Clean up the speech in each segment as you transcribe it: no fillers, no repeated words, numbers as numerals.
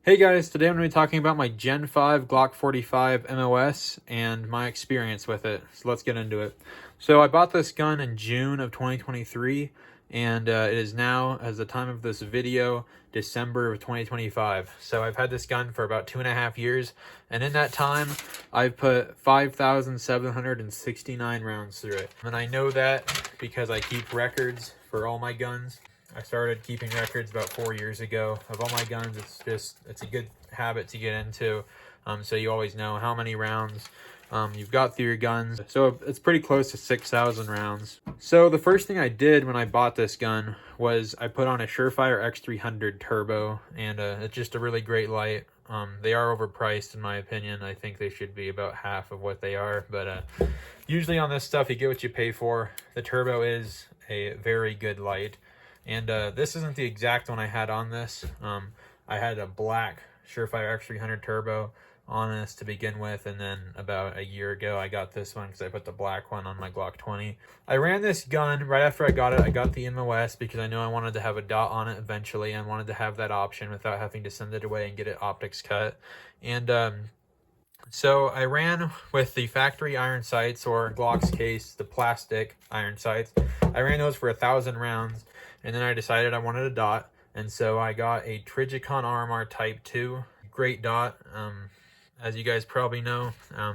Hey guys, today I'm going to be talking about my Gen 5 GLOCK 45 MOS and my experience with it. So let's get into it. So I bought this gun in June of 2023 and it is now, as the time of this video, December of 2025. So I've had this gun for about 2.5 years, and in that time I've put 5,769 rounds through it. And I know that because I keep records for all my guns. I started keeping records about 4 years ago of all my guns. It's a good habit to get into, so you always know how many rounds you've got through your guns. So it's pretty close to 6,000 rounds. So the first thing I did when I bought this gun was I put on a Surefire X300 Turbo, and it's just a really great light. They are overpriced in my opinion. I think they should be about half of what they are, but usually on this stuff you get what you pay for. The Turbo is a very good light. And this isn't the exact one I had on this. I had a black Surefire X300 Turbo on this to begin with, and then about a year ago I got this one because I put the black one on my Glock 20. I ran this gun right after I got it. I got the MOS because I know I wanted to have a dot on it eventually, and wanted to have that option without having to send it away and get it optics cut. And so I ran with the factory iron sights, or Glock's case, the plastic iron sights. I ran those for 1,000 rounds, and then I decided I wanted a dot, and so I got a Trijicon RMR Type 2. Great dot. As you guys probably know,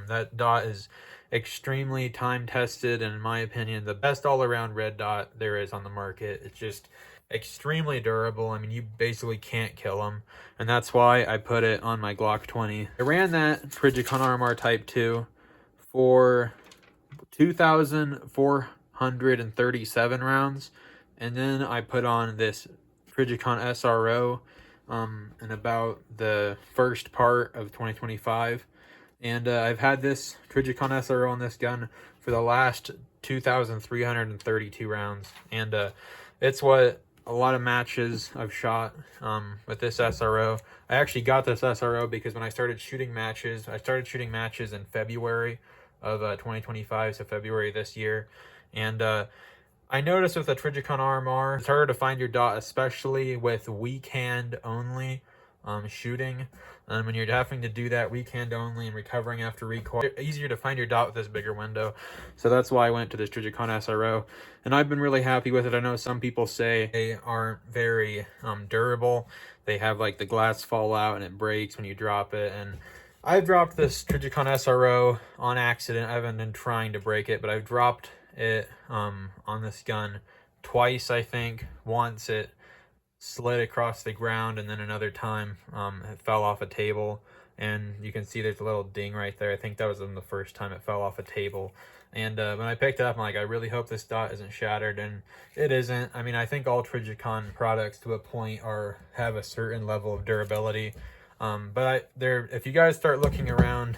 that dot is extremely time-tested, and in my opinion, the best all-around red dot there is on the market. It's just extremely durable. I mean, you basically can't kill them, and that's why I put it on my Glock 20. I ran that Trijicon RMR Type 2 for 2,437 rounds, and then I put on this Trijicon SRO in about the first part of 2025, and I've had this Trijicon SRO on this gun for the last 2,332 rounds, and it's what a lot of matches I've shot with this SRO. I actually got this SRO because when I started shooting matches, in February of 2025, so February this year, and I noticed with the Trijicon RMR, it's harder to find your dot, especially with weak hand only shooting. And when you're having to do that weak hand only and recovering after recoil, it's easier to find your dot with this bigger window. So that's why I went to this Trijicon SRO, and I've been really happy with it. I know some people say they aren't very durable. They have like the glass fall out and it breaks when you drop it, and I dropped this Trijicon SRO on accident. I haven't been trying to break it, but I've dropped it on this gun twice, I think. Once it slid across the ground, and then another time it fell off a table, and you can see there's a little ding right there. I think that was in the first time it fell off a table, and when I picked it up, I'm like, I really hope this dot isn't shattered, and it isn't. I mean, I think all Trijicon products to a point have a certain level of durability, but if you guys start looking around,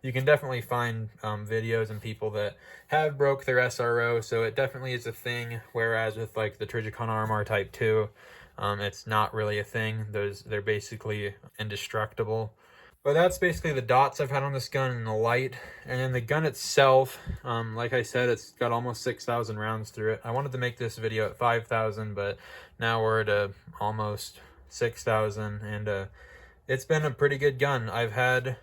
you can definitely find videos and people that have broke their SRO, so it definitely is a thing, whereas with like the Trijicon RMR Type 2, it's not really a thing. They're basically indestructible. But that's basically the dots I've had on this gun and the light. And then the gun itself, like I said, it's got almost 6,000 rounds through it. I wanted to make this video at 5,000, but now we're at almost 6,000, and it's been a pretty good gun. I've had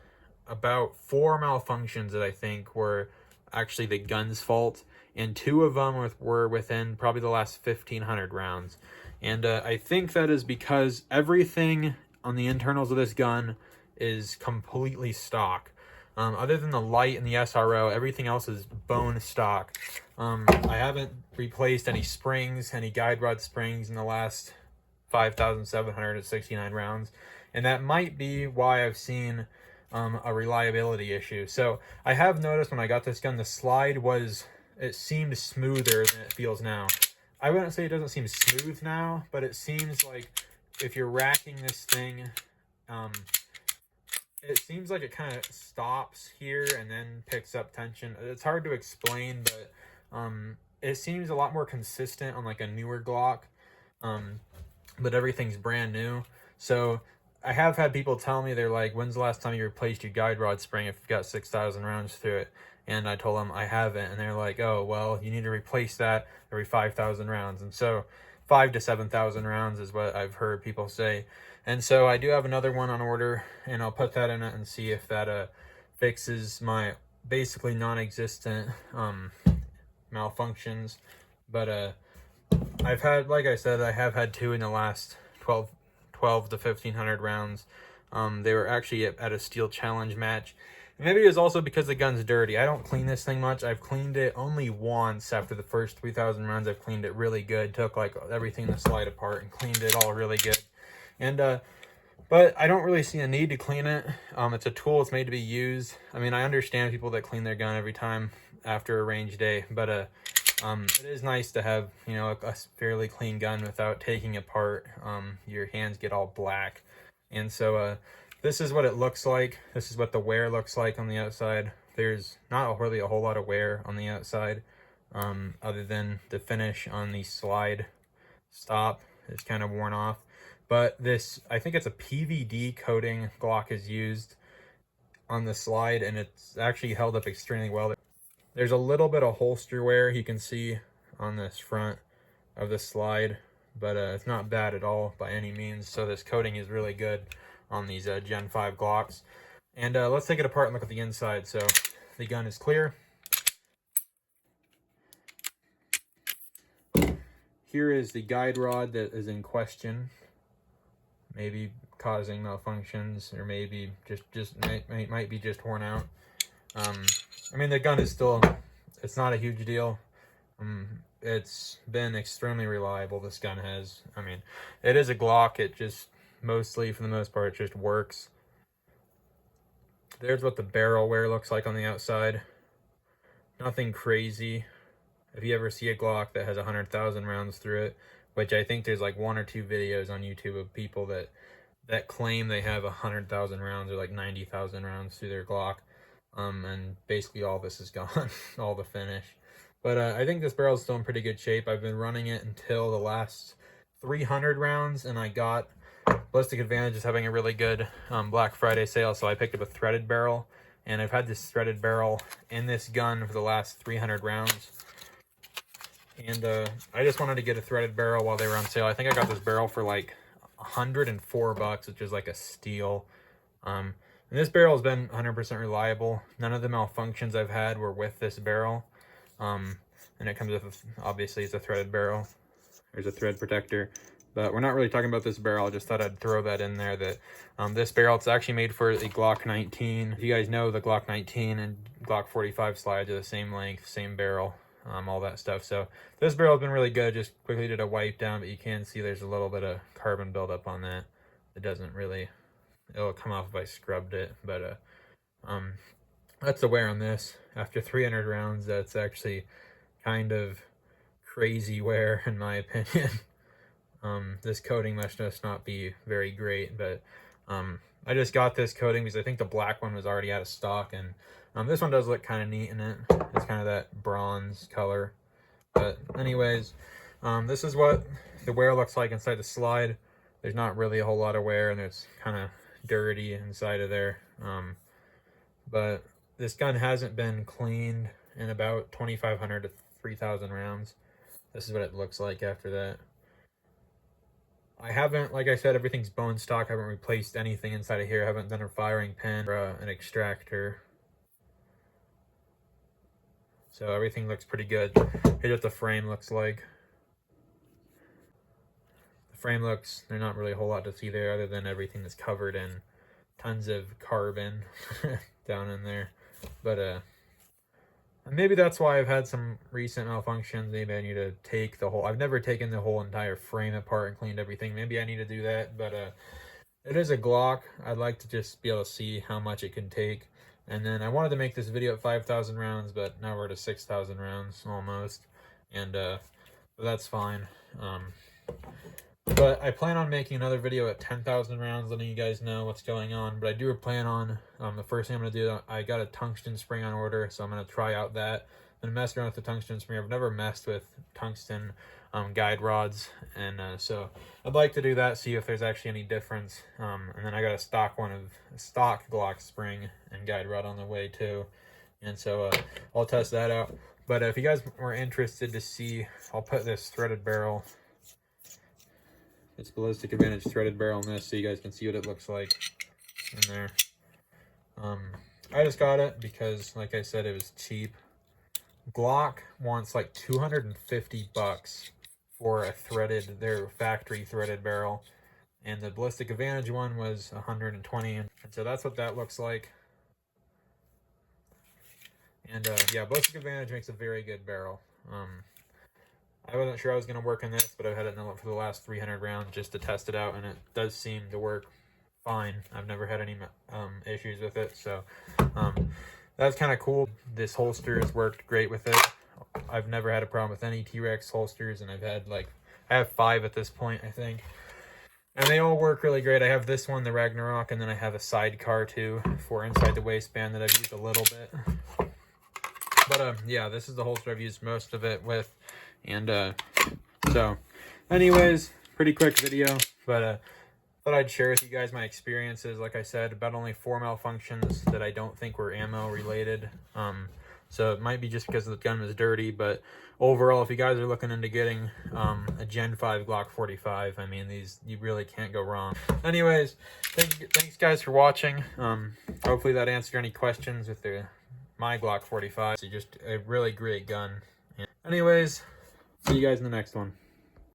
about 4 malfunctions that I think were actually the gun's fault, and 2 of them were within probably the last 1,500 rounds. And I think that is because everything on the internals of this gun is completely stock. Other than the light and the SRO, everything else is bone stock. I haven't replaced any springs, any guide rod springs in the last 5,769 rounds, and that might be why I've seen a reliability issue. So I have noticed when I got this gun, the slide it seemed smoother than it feels now. I wouldn't say it doesn't seem smooth now, but it seems like if you're racking this thing, it seems like it kind of stops here and then picks up tension. It's hard to explain, but it seems a lot more consistent on like a newer Glock, but everything's brand new. So I have had people tell me, they're like, when's the last time you replaced your guide rod spring if you've got 6,000 rounds through it? And I told them I haven't, and they're like, oh, well, you need to replace that every 5,000 rounds. And so 5 to 7,000 rounds is what I've heard people say. And so I do have another one on order, and I'll put that in it and see if that fixes my basically non-existent malfunctions. But I've had, like I said, I have had 2 in the last 12 to 1,500 rounds. They were actually at a steel challenge match. Maybe it was also because the gun's dirty. I don't clean this thing much. I've cleaned it only once after the first 3,000 rounds. I've cleaned it really good. Took like everything in the slide apart and cleaned it all really good. And but I don't really see a need to clean it. It's a tool. It's made to be used. I mean, I understand people that clean their gun every time after a range day, but it is nice to have, you know, a fairly clean gun without taking apart. Your hands get all black. And so this is what it looks like. This is what the wear looks like on the outside. There's not really a whole lot of wear on the outside, other than the finish on the slide stop is kind of worn off. But this, I think it's a PVD coating Glock is used on the slide, and it's actually held up extremely well. There's a little bit of holster wear you can see on this front of the slide, but it's not bad at all by any means. So this coating is really good on these Gen 5 Glocks. And let's take it apart and look at the inside. So the gun is clear. Here is the guide rod that is in question, maybe causing malfunctions, or maybe might be just worn out. I mean, the gun is still, it's not a huge deal. It's been extremely reliable, this gun has. I mean, it is a Glock. It just mostly, for the most part, it just works. There's what the barrel wear looks like on the outside. Nothing crazy. If you ever see a Glock that has 100,000 rounds through it, which I think there's like 1 or 2 videos on YouTube of people that claim they have 100,000 rounds or like 90,000 rounds through their Glock. And basically all this is gone, all the finish. But I think this barrel is still in pretty good shape. I've been running it until the last 300 rounds, and I got Ballistic Advantage is having a really good Black Friday sale, so I picked up a threaded barrel, and I've had this threaded barrel in this gun for the last 300 rounds. And I just wanted to get a threaded barrel while they were on sale. I think I got this barrel for like $104, which is like a steal. And this barrel has been 100% reliable. None of the malfunctions I've had were with this barrel. And it comes with, obviously, it's a threaded barrel. There's a thread protector. But we're not really talking about this barrel. I just thought I'd throw that in there. That this barrel, it's actually made for the Glock 19. If you guys know, the Glock 19 and Glock 45 slides are the same length, same barrel, all that stuff. So this barrel has been really good. Just quickly did a wipe down, but you can see there's a little bit of carbon buildup on that. It doesn't really, it'll come off if I scrubbed it. But that's the wear on this. After 300 rounds, that's actually kind of crazy wear in my opinion. This coating must just not be very great, but I just got this coating because I think the black one was already out of stock, and this one does look kind of neat in it. It's kind of that bronze color. But anyways, this is what the wear looks like inside the slide. There's not really a whole lot of wear, and it's kind of dirty inside of there. But this gun hasn't been cleaned in about 2,500 to 3,000 rounds. This is what it looks like after that. I haven't, like I said, everything's bone stock. I haven't replaced anything inside of here. I haven't done a firing pin or an extractor. So everything looks pretty good. Here's what the frame looks like. The frame looks, there's not really a whole lot to see there other than everything that's covered in tons of carbon down in there. But maybe that's why I've had some recent malfunctions. Maybe I need to take the whole, I've never taken the whole entire frame apart and cleaned everything. Maybe I need to do that. But it is a Glock. I'd like to just be able to see how much it can take. And then I wanted to make this video at 5,000 rounds, but now we're at 6,000 rounds almost. And that's fine. But I plan on making another video at 10,000 rounds, letting you guys know what's going on. But I do plan on, the first thing I'm going to do, I got a tungsten spring on order, so I'm going to try out that. I'm going to mess around with the tungsten spring. I've never messed with tungsten guide rods, and so I'd like to do that, see if there's actually any difference. And then I got a stock Glock spring and guide rod on the way too. And so I'll test that out. But if you guys were interested to see, I'll put this threaded barrel It's Ballistic Advantage threaded barrel in this, so you guys can see what it looks like in there. I just got it because, like I said, it was cheap. Glock wants like 250 bucks for a threaded, their factory threaded barrel, and the Ballistic Advantage one was 120, and so that's what that looks like. And yeah, Ballistic Advantage makes a very good barrel. I wasn't sure I was going to work in this, but I've had it for the last 300 rounds just to test it out, and it does seem to work fine. I've never had any issues with it, so that's kind of cool. This holster has worked great with it. I've never had a problem with any T-Rex holsters, and I've had I have 5 at this point, I think. And they all work really great. I have this one, the Ragnarok, and then I have a sidecar too for inside the waistband that I've used a little bit. But yeah, this is the holster I've used most of it with. And so anyways, pretty quick video, but thought I'd share with you guys my experiences. Like I said, about only 4 malfunctions that I don't think were ammo related. So it might be just because the gun was dirty, but overall, if you guys are looking into getting a Gen 5 Glock 45, I mean, you really can't go wrong. Anyways, thanks guys for watching. Hopefully that answered any questions with my Glock 45. It's just a really great gun. Anyways, see you guys in the next one.